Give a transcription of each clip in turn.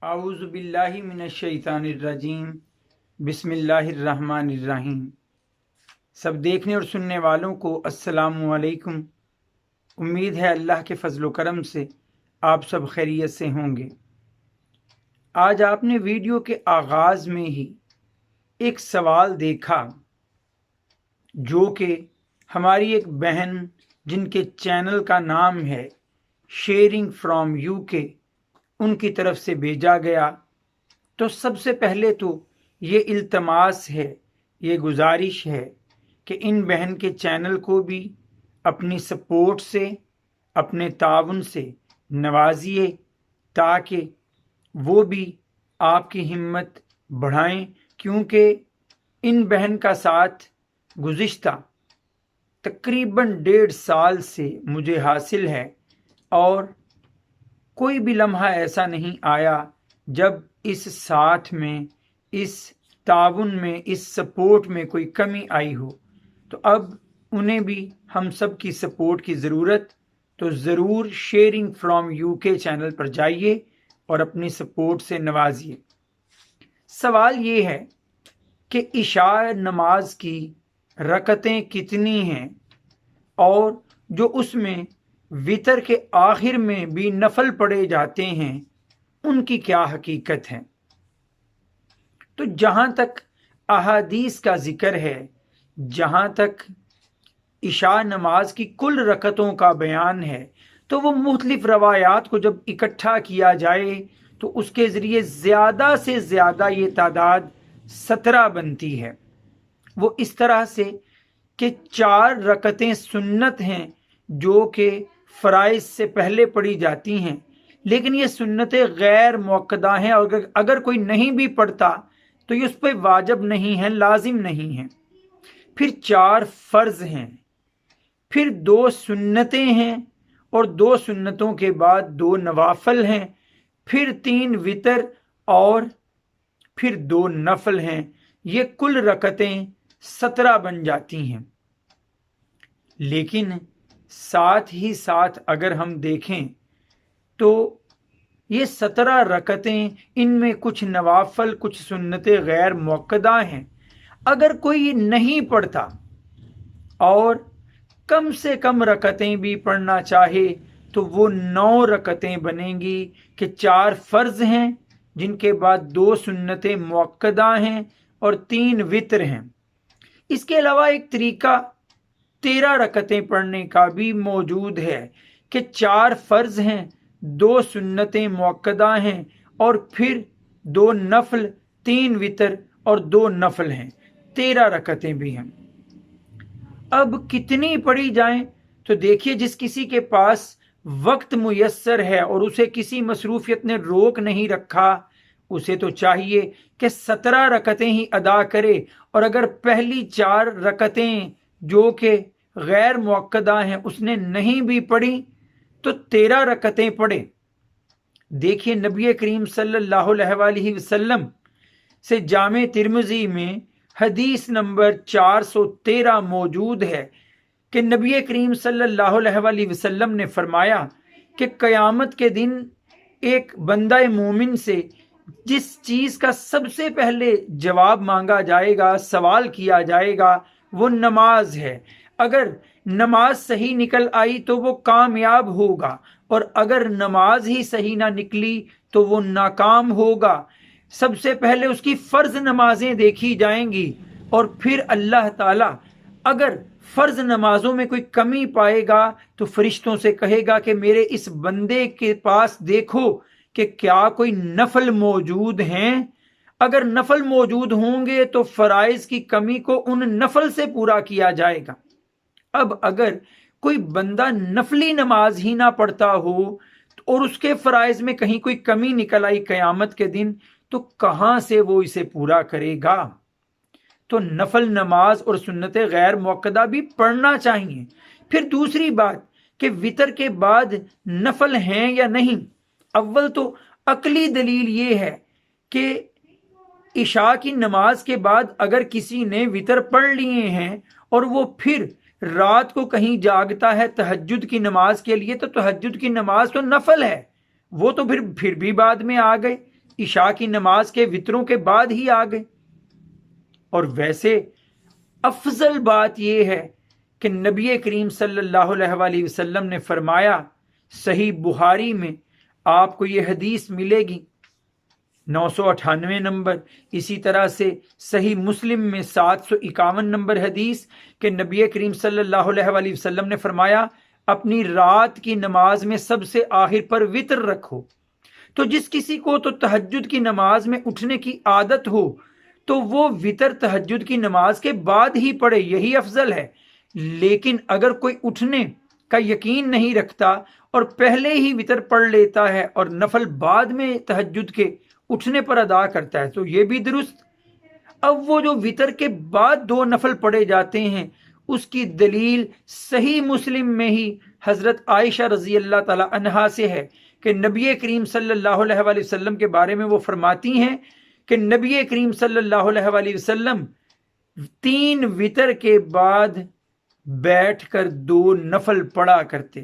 आऊज़ु बिल्लाहि मिनश्शैतानिर्रजीम बिस्मिल्लाहिर्रहमानिर्रहीम। सब देखने और सुनने वालों को अस्सलामु अलैकुम। उम्मीद है अल्लाह के फजल करम से आप सब खैरियत से होंगे। आज आपने वीडियो के आगाज़ में ही एक सवाल देखा जो कि हमारी एक बहन जिनके चैनल का नाम है शेयरिंग फ्रॉम यूके, उनकी तरफ से भेजा गया। तो सबसे पहले तो ये इल्तमास है, ये गुजारिश है कि इन बहन के चैनल को भी अपनी सपोर्ट से, अपने ताउन से नवाजिए ताकि वो भी आपकी हिम्मत बढ़ाएं, क्योंकि इन बहन का साथ गुज़िश्ता तकरीबन 1.5 साल से मुझे हासिल है और कोई भी लम्हा ऐसा नहीं आया जब इस साथ में, इस ताउन में, इस सपोर्ट में कोई कमी आई हो। तो अब उन्हें भी हम सब की सपोर्ट की ज़रूरत, तो ज़रूर शेयरिंग फ्रॉम यूके चैनल पर जाइए और अपनी सपोर्ट से नवाजिए। सवाल ये है कि इशा नमाज की रकतें कितनी हैं और जो उसमें वितर के आखिर में भी नफल पढ़े जाते हैं उनकी क्या हकीकत है। तो जहां तक अहादीस का जिक्र है, जहां तक इशा नमाज की कुल रकतों का बयान है, तो वो मुख्तलिफ रवायात को जब इकट्ठा किया जाए तो उसके ज़रिए ज़्यादा से ज़्यादा ये तादाद 17 बनती है। वो इस तरह से कि 4 रकतें सुन्नत हैं जो कि फ़राइज़ से पहले पढ़ी जाती हैं, लेकिन ये सुन्नतें गैर मुअक्कदा हैं और अगर कोई नहीं भी पढ़ता तो ये उस पर वाजिब नहीं है, लाजिम नहीं है। फिर 4 फ़र्ज़ हैं, फिर 2 सुन्नतें हैं और 2 सुन्नतों के बाद 2 नवाफल हैं, फिर 3 वितर और फिर 2 नफल हैं। ये कुल रकतें 17 बन जाती हैं। लेकिन साथ ही साथ अगर हम देखें तो ये 17 रकतें, इनमें कुछ नवाफल, कुछ सुन्नतें गैर मुअक्कदा हैं। अगर कोई नहीं पढ़ता और कम से कम रकतें भी पढ़ना चाहे तो वो 9 रकतें बनेंगी कि 4 फ़र्ज़ हैं जिनके बाद 2 सुन्नतें मुअक्कदा हैं और 3 वितर हैं। इसके अलावा एक तरीका 13 रकतें पढ़ने का भी मौजूद है कि 4 फ़र्ज़ हैं, 2 सुन्नतें मुअक्कदा हैं और फिर 2 नफल, 3 वितर और 2 नफल हैं। 13 रकतें भी हैं। अब कितनी पढ़ी जाएं? तो देखिए, जिस किसी के पास वक्त मुयस्सर है और उसे किसी मसरूफियत ने रोक नहीं रखा, उसे तो चाहिए कि 17 रकतें ही अदा करे। और अगर पहली 4 रकतें जो कि गैर मुअक्कदा हैं उसने नहीं भी पढ़ी तो 13 रकतें पढ़े। देखिए, नबी करीम सल्लल्लाहु अलैहि वसल्लम से जामे तिर्मिज़ी में हदीस नंबर 413 मौजूद है कि नबी करीम सल्लल्लाहु अलैहि वसल्लम ने फरमाया कि क़यामत के दिन एक बंदा मोमिन से जिस चीज़ का सबसे पहले जवाब मांगा जाएगा, सवाल किया जाएगा, वो नमाज है। अगर नमाज सही निकल आई तो वो कामयाब होगा और अगर नमाज ही सही ना निकली तो वो नाकाम होगा। सबसे पहले उसकी फ़र्ज़ नमाजें देखी जाएंगी और फिर अल्लाह ताला अगर फ़र्ज़ नमाजों में कोई कमी पाएगा तो फरिश्तों से कहेगा कि मेरे इस बंदे के पास देखो कि क्या कोई नफल मौजूद हैं। अगर नफल मौजूद होंगे तो फ़राइज़ की कमी को उन नफल से पूरा किया जाएगा। अब अगर कोई बंदा नफली नमाज ही ना पढ़ता हो और उसके फ़राइज़ में कहीं कोई कमी निकल आई क़यामत के दिन, तो कहाँ से वो इसे पूरा करेगा। तो नफल नमाज और सुन्नतें गैर मुअक्कदा भी पढ़ना चाहिए। फिर दूसरी बात कि वितर के बाद नफल हैं या नहीं। अव्वल तो अकली दलील ये है कि इशा की नमाज के बाद अगर किसी ने वितर पढ़ लिए हैं और वो फिर रात को कहीं जागता है तहज्जुद की नमाज के लिए, तो तहज्जुद की नमाज तो नफल है, वो तो फिर भी बाद में आ गए। عشاء کی نماز کے وطروں کے بعد ہی آ گئے۔ اور ویسے افضل بات یہ ہے کہ نبی کریم صلی اللہ علیہ وآلہ وسلم نے فرمایا، صحیح بخاری میں آپ کو یہ حدیث ملے گی 998 نمبر، اسی طرح سے صحیح مسلم میں 751 نمبر حدیث، کہ نبی کریم صلی اللہ علیہ وآلہ وسلم نے فرمایا اپنی رات کی نماز میں سب سے آخر پر وطر رکھو۔ تو جس کسی کو تو تہجد کی نماز میں اٹھنے کی عادت ہو تو وہ وطر تہجد کی نماز کے بعد ہی پڑھے، یہی افضل ہے۔ لیکن اگر کوئی اٹھنے کا یقین نہیں رکھتا اور پہلے ہی وطر پڑھ لیتا ہے اور نفل بعد میں تہجد کے اٹھنے پر ادا کرتا ہے تو یہ بھی درست۔ اب وہ جو وطر کے بعد 2 نفل پڑھے جاتے ہیں اس کی دلیل صحیح مسلم میں ہی حضرت عائشہ رضی اللہ تعالی عنہا سے ہے کہ نبی کریم صلی اللہ علیہ وآلہ وسلم کے بارے میں وہ فرماتی ہیں کہ نبی کریم صلی اللہ علیہ وآلہ وسلم 3 وطر کے بعد بیٹھ کر 2 نفل پڑھا کرتے۔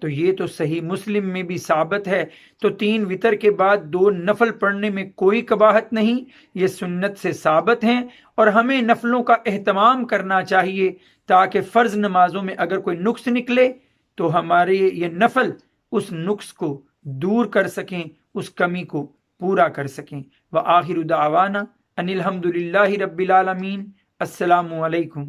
تو یہ تو صحیح مسلم میں بھی ثابت ہے، تو 3 وطر کے بعد 2 نفل پڑھنے میں کوئی قباحت نہیں، یہ سنت سے ثابت ہیں۔ اور ہمیں نفلوں کا اہتمام کرنا چاہیے تاکہ فرض نمازوں میں اگر کوئی نقص نکلے تو ہمارے یہ نفل اس نقص کو دور کر سکیں، اس کمی کو پورا کر سکیں۔ وآخر دعوانا ان الحمد للہ رب العالمین۔ السلام علیکم۔